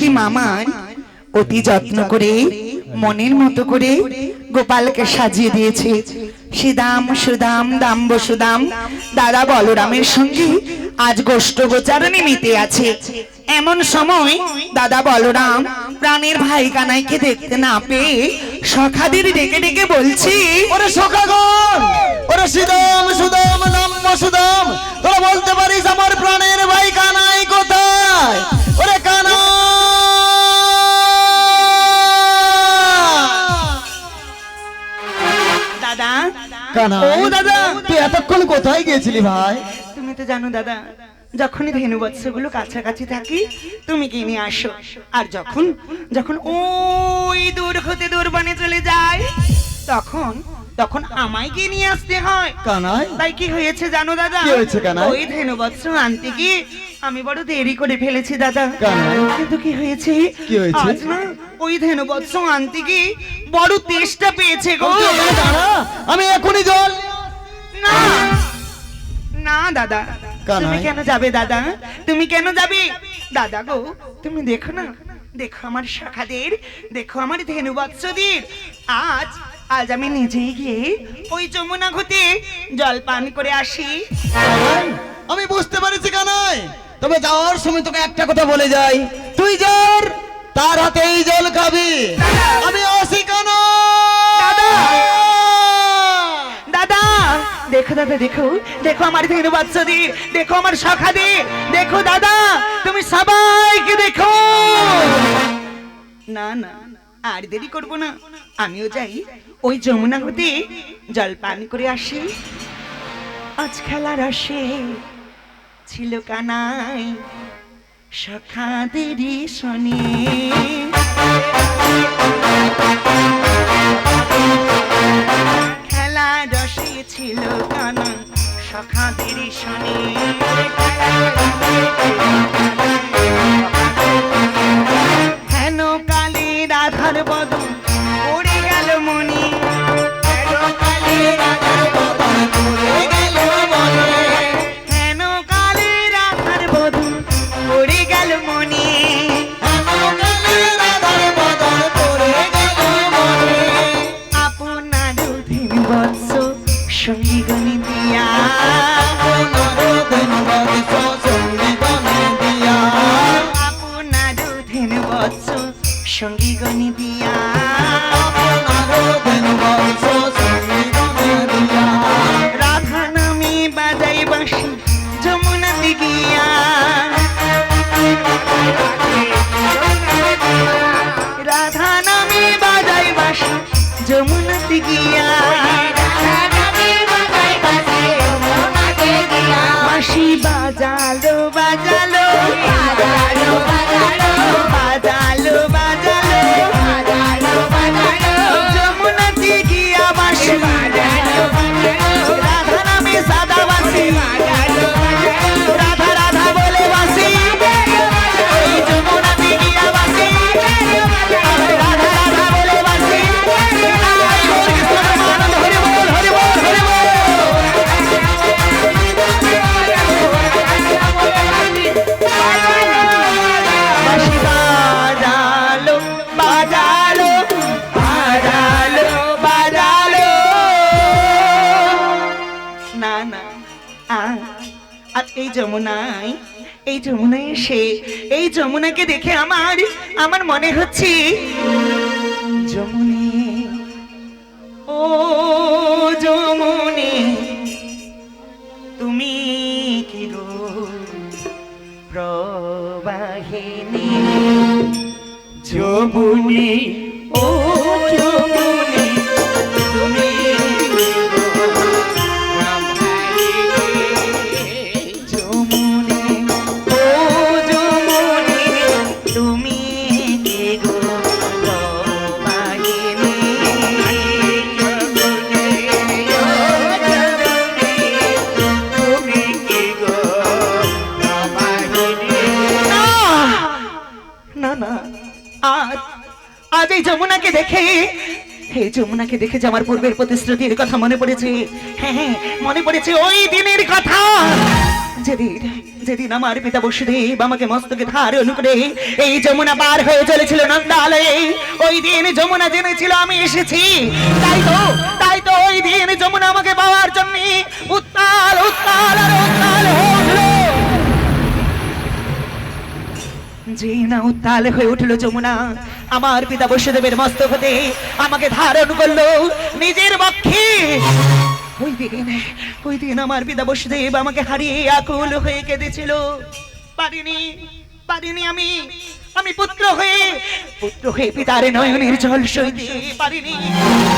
সখী মামার অতি যত্ন করে মনের মতো করে গোপালকে সাজিয়ে দিয়েছে। শ্রীদাম সুদাম দাম্ব সুদাম দাদা বলরামের সঙ্গে আজ গোষ্ঠ গোচারণে মেতে আছে। এমন সময় দাদা বলরাম প্রাণের ভাই কানাইকে দেখতে না পেয়ে সখাদের ডেকে ডেকে বলছি, ওরে সখাগণ, ওরে শ্রীদাম সুদাম দাম্ব সুদাম, তোরা বলতে পারিস আমার প্রাণের ভাই কানাই কোথায়? ওরে কানাই! দাদা কানাই, ও দাদা, তুই এতক্ষণ কোথায় গিয়েছিলি ভাই? তুমি তো জানো দাদা, যখনই ধেনু বৎসগুলো কাছাকাছি থাকি তুমি কি নিয়ে আসো, আর যখন যখন ওই দূর হতে দূর বনে চলে যায় তখন তখন আমায় কি নিয়ে আসতে হয়। কানাই, তাই কি হয়েছে জানো দাদা? কি হয়েছে কানাই? ওই ধেনু বৎস আনতে কি আমি বড় দেরি করে ফেলেছি দাদা। কানাই, কিন্তু কি হয়েছে? কি হয়েছে? আজ না ওই ধেনু বৎস আনতে কি বড় তেষ্টা পেয়েছে গো। তুই এখানে দাঁড়া, আমি এখনই জল। না না দাদা, কানাই। তুমি কেন যাবে দাদা? তুমি কেন যাবে দাদা গো? তুমি দেখো না, দেখো আমার শাখাদের, দেখো আমার ধেনু বৎসদের। আজ আজ আমি নিজেই গিয়ে ওই যমুনা ঘুতে জল পান করে আসি। কানাই, আমি বুঝতে পারছি কানাই, তবে যাওয়ার সময় তোকে একটা কথা বলে যাই, তুই যার তার হাতেই জল খাবি। আমি আসি কানাই। দাদা দাদা, দেখো দাদা, দেখো দেখো আমার ধেনু বাচ্চাদের, দেখো আমার শাখাদের, দেখো দাদা, তুমি সবাইকে দেখো। না না, আর দেরি করবো না, আমিও যাই ওই যমুনা হতে জল পান করে আসি। আজ খেলার আসে ছিল কানাই শাখাদেরই শনি। খেলা রসে ছিল কানা সখাদের শনি। হেন কালে রাধার বদন পড়ে গেল মনি। হেন কালে রাধার বদন পড়ে গেল মনি। হেন কালে রাধার বদন পড়ে গেল মনি। আপনার ধেনু বৎস সঙ্গী গণি দিয়া, আপনার ধেনু বৎস সঙ্গী গণি দিয়া। রাধা নামে বাজাই বাঁশি যমুনাতে গিয়া। রাধা নামে বাজাই বাঁশি যমুনাতে গিয়া। বাঁশি বাজালো বাজালো বাজালো বাজালো বাজালো যমুনাতে গিয়া বাঁশি রাধা নামে সাদা বাঁশি রাধা রাধা বলে বাঁশি ওই যমুনাতে গিয়া বাঁশি রাধা রাধা বলে বাঁশি। হরি বল হরি বল হরি বল। বাঁশি বাজালো বাজালো বাজালো বাজালো। না না, আজ এই যমুনায় এসে এই যমুনাকে দেখে আমার আমার মনে হচ্ছে যমুনে ও যমুনে তুমি কি গো প্রবাহিনী। যমুনে ও যমুনে তুমি কি গো প্রবাহিনী। যমুনে ও যমুনে তুমি কি গো প্রবাহিনী। যমুনে ও যমুনে তুমি কি গো প্রবাহিনী। না না, আজ এই যমুনাকে দেখে যে আমার পূর্বের প্রতিশ্রুতির কথা মনে পড়েছে। হ্যাঁ হ্যাঁ, মনে পড়েছে ওই দিনের কথা যেদিন যেদিন আমার পিতা বসুদেব আমাকে মস্তকে ধারণ করে এই যমুনা পার হয়ে চলেছিল নন্দালয়ে, ওই দিন যমুনা জেনেছিল আমি এসেছি। তাই তো ওই দিন যমুনা আমাকে পাওয়ার জন্য উত্তাল উত্তাল আর উত্তাল হয়ে উঠলো। যেই না উত্তাল হয়ে উঠল যমুনা, আমার পিতা বসুদেবের মস্তক হতে আমাকে ধারণ করলো নিজের বক্ষে। ওই দিন আমার পিতা বসুদেব আমাকে হারিয়ে আকুল হয়ে কেঁদেছিল। পারিনি আমি পুত্র হয়ে পিতার নয়নের জল সইতে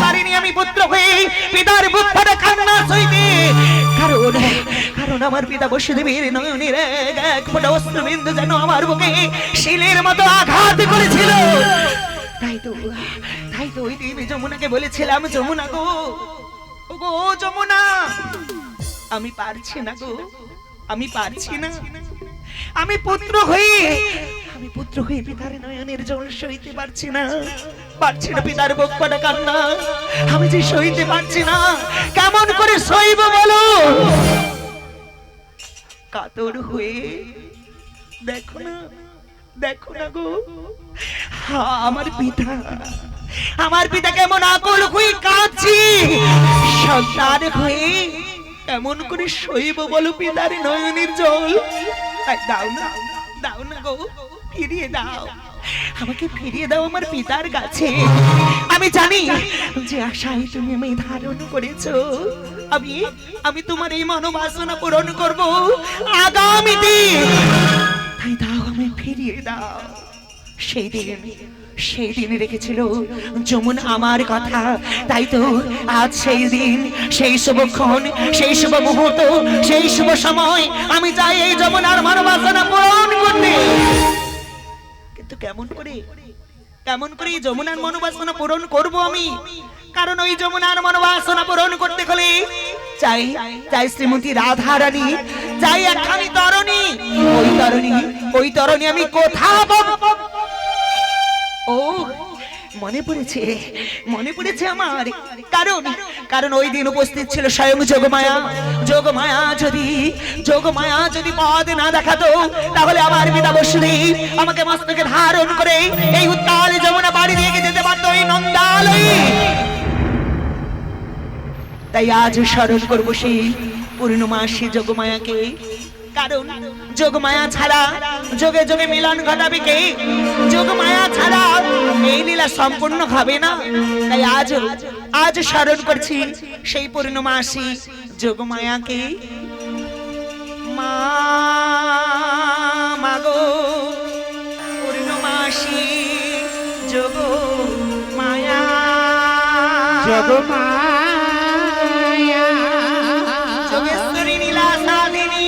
পারিনি আমি পুত্র হয়ে পিতার বুক ফাটা কান্না সইতে। কারণ আমার পিতা বসুদেবের নয়নের এক ফোঁটা অশ্রুবিন্দু যেন আমার বুকে শিলের মতো আঘাত করেছিল। তাই তো ওই দিন যমুনাকে বলেছিলাম, যমুনা গো, যমুনা, আমি পারছি না গো, আমি পারছি না। আমি পুত্র হয়ে পিতার নয়নের জল সইতে পারছি না পিতার বুক ফাটা কান্না আমি যে সইতে পারছি না। কেমন করে সইব বলো? কাতর হয়ে দেখো না গো, আমার পিতা কেমন আকুল হয়ে কাঁদছি। সন্তান হয়ে এমন করে সইব বলো পিতার নয়নের জল? দাও না গো, ফিরিয়ে দাও, আমাকে ফিরিয়ে দাও আমার পিতার কাছে। আমি জানি যে আশায় তুমি আমায় ধারণ করেছো, আমি তোমার এই মনোবাসনা পূরণ করব আগামীতে। তাই দাও, আমি ফিরিয়ে দাও। সেই দিন রেখেছিল যমুনা আমার কথা। তাই তো আজ সেই দিন, সেই শুভক্ষণ, সেই শুভ মুহূর্ত, সেই শুভ সময় আমি চাই এই যমুনার মনোবাসনা পূরণ করতে। কিন্তু কেমন করে এই যমুনার মনোবাসনা পূরণ করব আমি? কারণ ওই যমুনার মনোবাসনা পূরণ করতে হলে চাই শ্রীমতী রাধা রানী, চাই একখানি তরণী। ওই তরণী আমি কোথাও পাবো? ও মনে পড়েছে আমার। কারণ ওই দিন উপস্থিত ছিল স্বয়ং যোগমায়া যদি পদ না দেখাতো, তাহলে আমার পিতা বসুদেব আমাকে মস্তকে ধারণ করে এই উত্তাল যমুনা পাড়ি দিয়ে যেতে পারতো এই নন্দালয়ে। তাই আজ স্মরণ করবো সেই পূর্ণমাসী যোগমায়াকে। কারণ যোগমায়া ছাড়া যোগে যোগে মিলন ঘটাবে কে? যোগমায়া ছাড়া এই লীলা সম্পূর্ণ হবে না। তাই আজ স্মরণ করছি সেই পূর্ণমাসী যোগমায়াকে। মাগো পূর্ণমাসী যোগমায়া, যোগেশ্বরী নীলা সাধিনী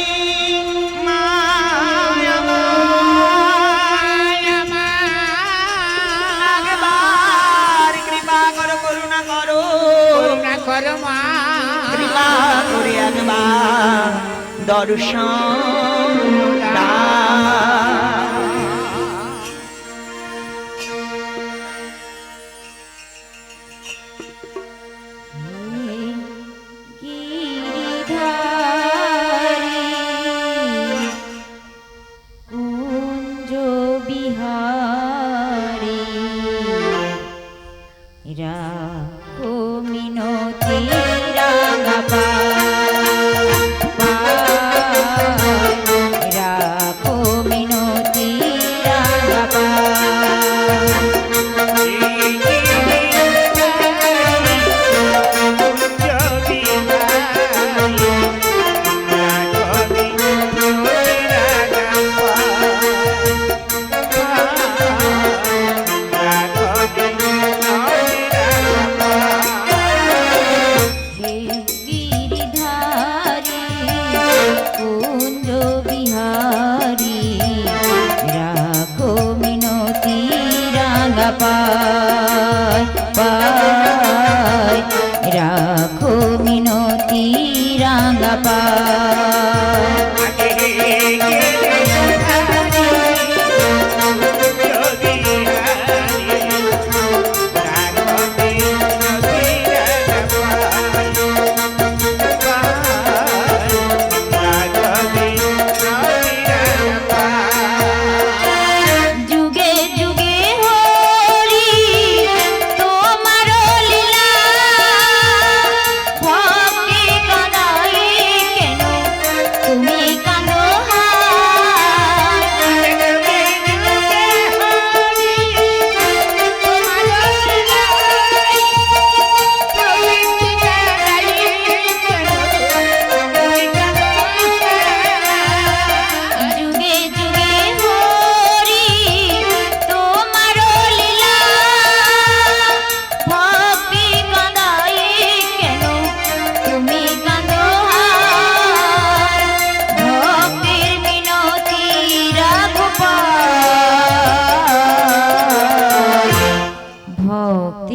কৃপা করে একবার দর্শন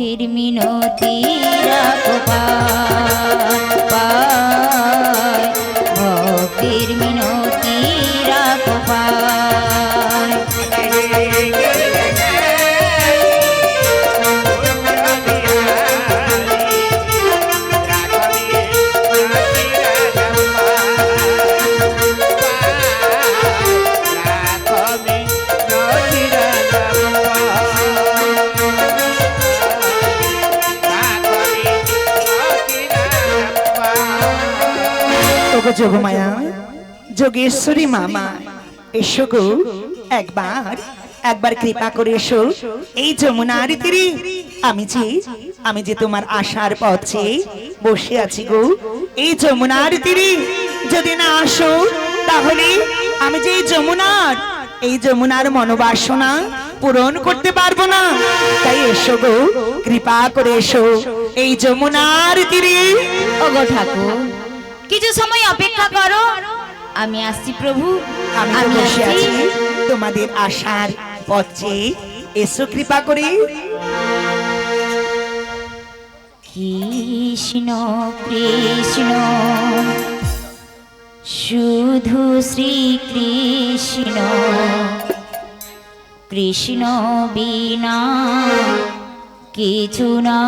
ভক্তির মিনতি রাখো পায়, ভক্তির মিনতি রাখো পায়। ওগো যোগমায়া, যোগেশ্বরী মামা, এসো গো, একবার একবার কৃপা করে এসো এই যমুনার তীরে। আমি যে তোমার আশার পথে বসে আছি গো, এই যমুনার তীরে যদি না আসো তাহলে আমি যে এই যমুনার মনোবাসনা পূরণ করতে পারবো না। তাই এসো গো, কৃপা করে এসো এই যমুনার তীরে। ওগো ঠাকুর, কিছু সময় অপেক্ষা করো, আমি আসছি প্রভু, আমি তো বসে আছি তোমাদের আশার পথে, এসো কৃপা করে। কৃষ্ণ কৃষ্ণ শুধু শ্রী কৃষ্ণ, কৃষ্ণ বিনা কিছু না।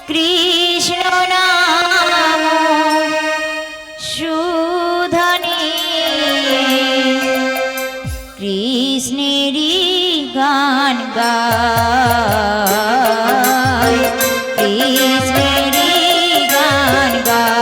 কৃষ্ণ নাম সুধনে কৃষ্ণেরই গান গায়, কৃষ্ণেরই গান গায়।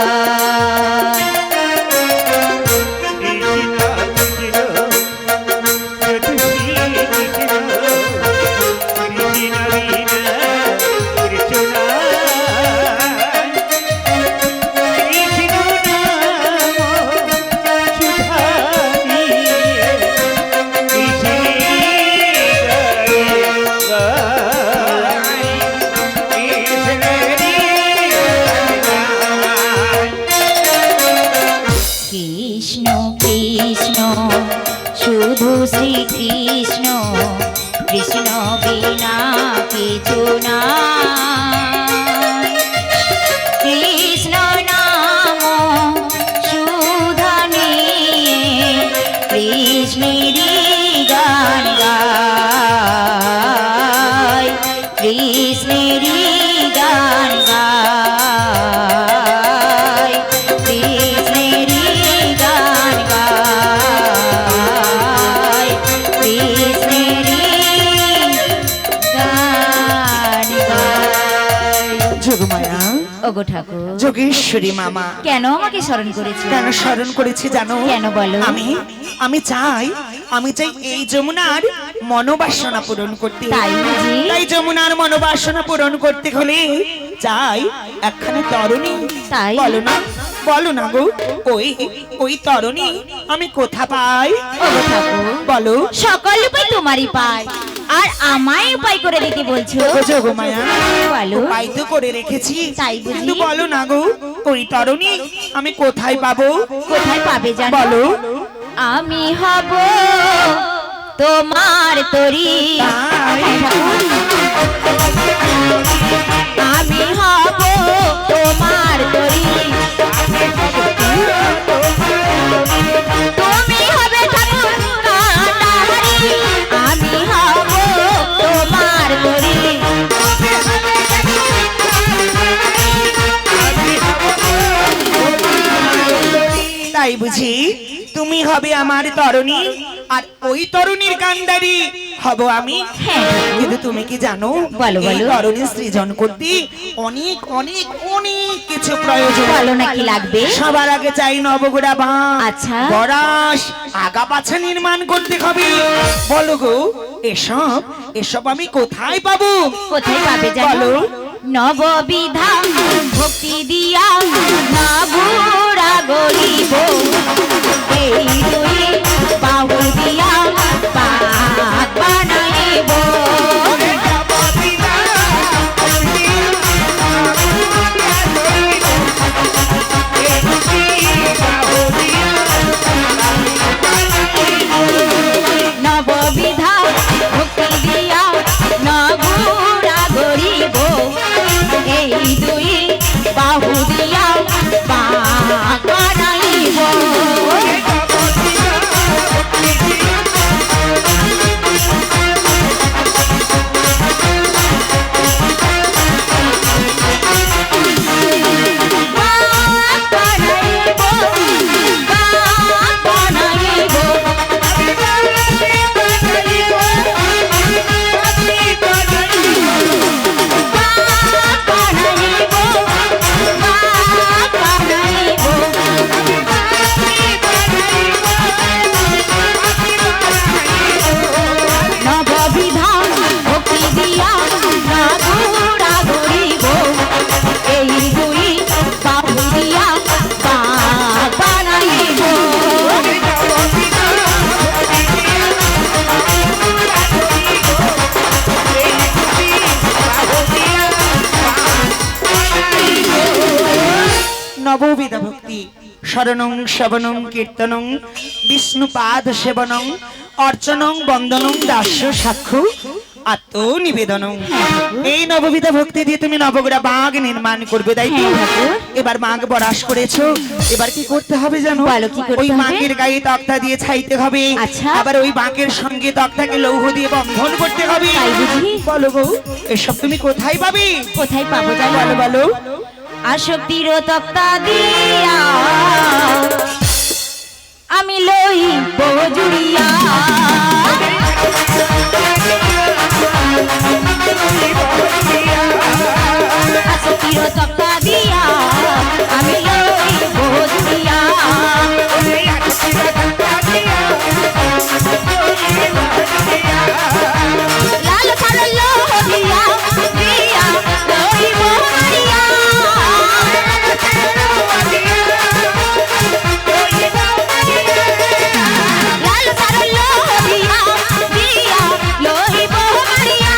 কৃষ্ণ কৃষ্ণ শুধু শ্রী কৃষ্ণ, কৃষ্ণ বিনা কিছু না। কৃষ্ণ নাম সুধনে কৃষ্ণেরই গান গায়, কৃষ্ণেরই গান গায়, কৃষ্ণেরই গান গায়, কৃষ্ণেরই গান গায়। যোগমায়া, ওগো ঠাকুর, যোগেশ্বরী মামা, কেন আমাকে স্মরণ করেছে? কেন স্মরণ করেছি জানো? কেন বলো? আমি চাই এই যমুনার মনোবাসনা পূরণ করতে। তাই বুঝি? তাই যমুনার মনোবাসনা পূরণ করতে হলে চাই একখানে তরণী। তাই? বলো না গো, ওই তরণী আমি কোথা পাই? ওগো ঠাকুর, বলো। সকল উপায় তোমারই পায়, আর আমায় উপায় করে দিতে বলছো? ও যোগমায়া, বলো। উপায় তো করে রেখেছি, তাই বুঝি? কিন্তু বলো না গো, ওই তরণী আমি কোথায় পাবো? কোথায় পাবে জানো? বলো। আমি হব তোমার তরি, তাই? আমি হব তোমার তরি, তুমি হবে ঠাকুর কাটারি, আমি হব তোমার তরি। তাই বুঝি তুমি হবে আমার তরণী, আর ওই তরুণীর কান্ডারি হব আমি। হ্যাঁ। কিন্তু তুমি কি জানো, বলো, এই বলো। তরুণী সৃজন করতে অনেক অনেক অনেক কিছু প্রয়োজন। বলো না কি লাগবে? সবার আগে চাই নবগুড়া বাঁশ, আচ্ছা। বরাস, আগা পাছা নির্মাণ করতে হবে। বলো গো, এসব আমি কোথায় পাবো? কোথায় পাবে জানো? বলো। নববিধা ভক্তি দিয়া নবুড়া গরিব, এই দুই বাউল দিয়া পাক বানাইব। নববিধা ভক্তি শরণং শ্রবণং কীর্তনং বিষ্ণুপাদ সেবনং অর্চনং বন্দনং দাস্য সাক্ষ্য আত্মনিবেদনং। এই নববিধা ভক্তি দিয়ে তুমি নবগ্রহ বাঘ নির্মাণ করবে, তাই তো? হ্যাঁ, ঠাকুর। এবার বাঘ বরাস করেছো, এবার কি করতে হবে জানো? বলো, কি করতে ওই হবে? বাঘের গায়ে তক্তা দিয়ে ছাইতে হবে। আচ্ছা। আবার ওই বাঘের সঙ্গে তক্তাকে লৌহ দিয়ে বন্ধন করতে হবে। তাই বুঝি? বলো গো, এসব তুমি কোথায় পাবে? কোথায় পাবো জানো? বলো বলো। আসক্তির তক্তা দিয়া আমি লই জুড়িয়া, আসক্তির তক্তা দিয়া আমি লই জুড়িয়া, লাল সারল দিয়া দিয়া লইব মারিয়া, লাল সারল দিয়া দিয়া লইব মারিয়া,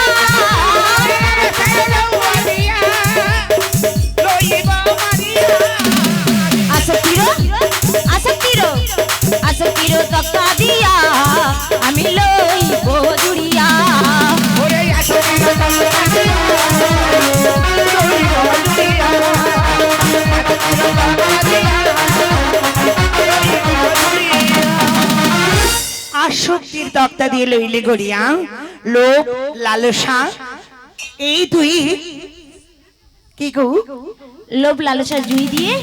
আসক্তির আসক্তির আসক্তির তক্তা দিয়া আমি লইব জুড়িয়া, আসক্তির তক্তা দিয়ে লইলে গড়িয়া লোভ লালসা এই দুই কি গো? লোভ লালসা জুই দিয়ে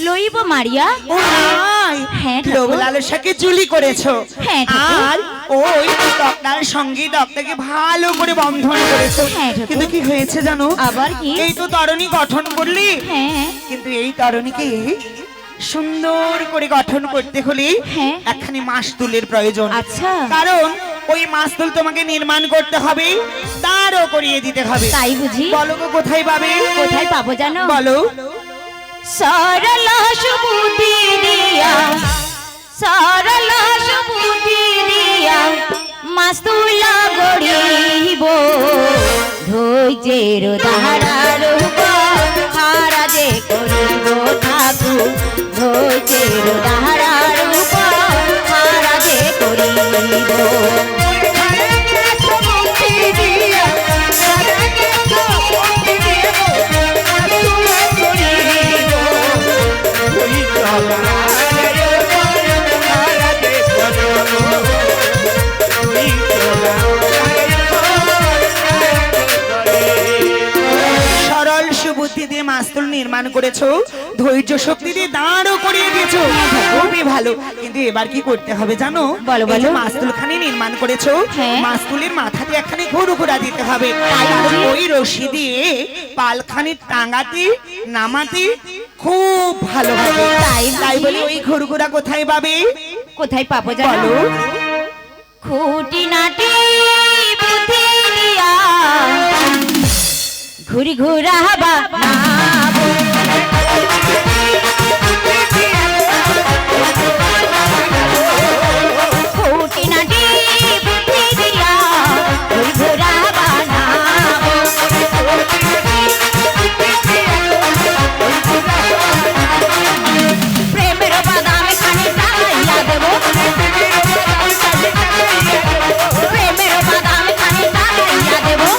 লইব মারিয়া। ও নাই, হ্যাঁ, ঠাকুর। লোভ লালসাকে চুলি করেছো, হ্যাঁ, ঠাকুর। আর ওই তক্তার সঙ্গে তক্তাকে ভালো করে বন্ধন করেছো। হ্যাঁ, ঠাকুর। কিন্তু কি হয়েছে জানো? আবার কি? এই তো তরণী গঠন করলি, হ্যাঁ কিন্তু এই তরণীকে সুন্দর করে গঠন করতে হলে হ্যাঁ। একখানি মাসতুলের প্রয়োজন। আচ্ছা। কারণ ওই মাসতুল তোমাকে নির্মাণ করতে হবে, তারও করিয়ে দিতে হবে। তাই বুঝি? বলো গো, কোথায় পাবে? কোথায় পাবো জানো? বলো। সরল সুবুদ্ধি দিয়া সরল সুবুদ্ধি দিয়া মাস্তুলা গড়িব, ধৈর্যের ধারার হারা যে করিব ঠাকুর, ধৈর্যের ধারার হারা যে করিব, সরল সুবুদ্ধি দিয়ে মাস্তুল নির্মাণ করেছো, ধৈর্য শক্তি দিয়ে দাঁড়ও করিয়ে দিয়েছো, খুবই ভালো। কিন্তু এবার কি করতে হবে জানো? বলো, এই যে বলো। মাস্তুলখানি নির্মাণ করেছো, হ্যাঁ। মাস্তুলের মাথাতে একখানি ঘুরঘুরা দিতে হবে। তাই আর বুঝি? ওই রশি দিয়ে পালখানি টাঙাতে নামাতে খুব ভালো হবে। তাই তাই বুঝি? বলি ওই ঘুরঘুরা কোথায় পাবে? কোথায় পাবো জানো? বলো। খুঁটি নাটি বুদ্ধি দিয়া ঘুরি ঘুরা বানাবো, খুঁটি নাটি বুদ্ধি দিয়া ঘুরি ঘুরা বানাবো, প্রেমের বাদামে খানি টাইয়া দেবো, প্রেমের বাদামে খানি টাইয়া দেবো,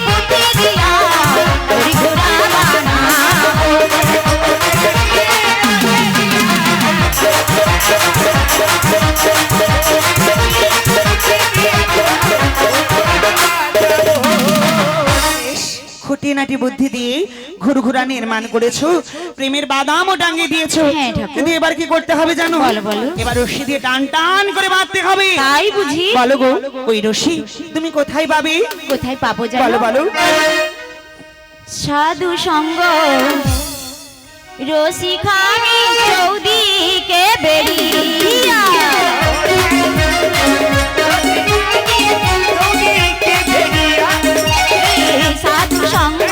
বুদ্ধি দিয়া ঘুরি ঘুরা বানাবো, খুঁটিনাটি বুদ্ধি দিয়ে ঘুরঘুরা নির্মাণ করেছো, প্রেমের বাদামও টাঙিয়ে দিয়েছো। হ্যাঁ, ঠাকুর। কিন্তু এবার কি করতে হবে জানো? বলো, বলো। এবার রশি দিয়ে টান টান করে বাঁধতে হবে। তাই বুঝি? বলো গো, ওই রশি তুমি কোথায় পাবে? কোথায় পাবো বলো জানো? বলো। সাধু সঙ্গ রসিখানি চৌদিকে বেরিয়া, সাধু সঙ্গ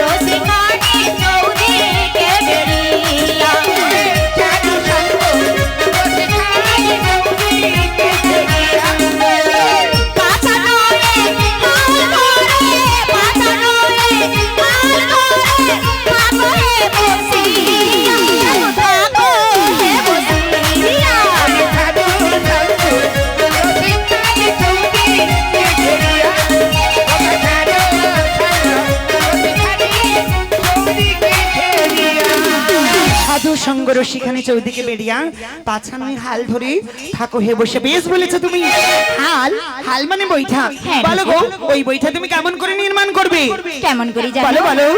রসিখানি চৌদিকে বেরিয়া, পাতা নয়ে হাল ধরে, পাতা নয়ে হাল ধরে সাধু সঙ্গর সেখানে চৌদিকে বেরিয়া পাছানোই হাল ধরে থাকো হে বসে। বেশ বলেছো তুমি। হাল হাল মানে বৈঠা। হ্যাঁ, বলো গো ওই বৈঠা তুমি কেমন করে নির্মাণ করবে? কেমন করে বলো জানো? বলো।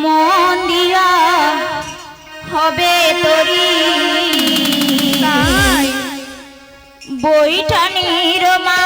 মন দিয়া হবে তরি তাই? বইটা নির্মা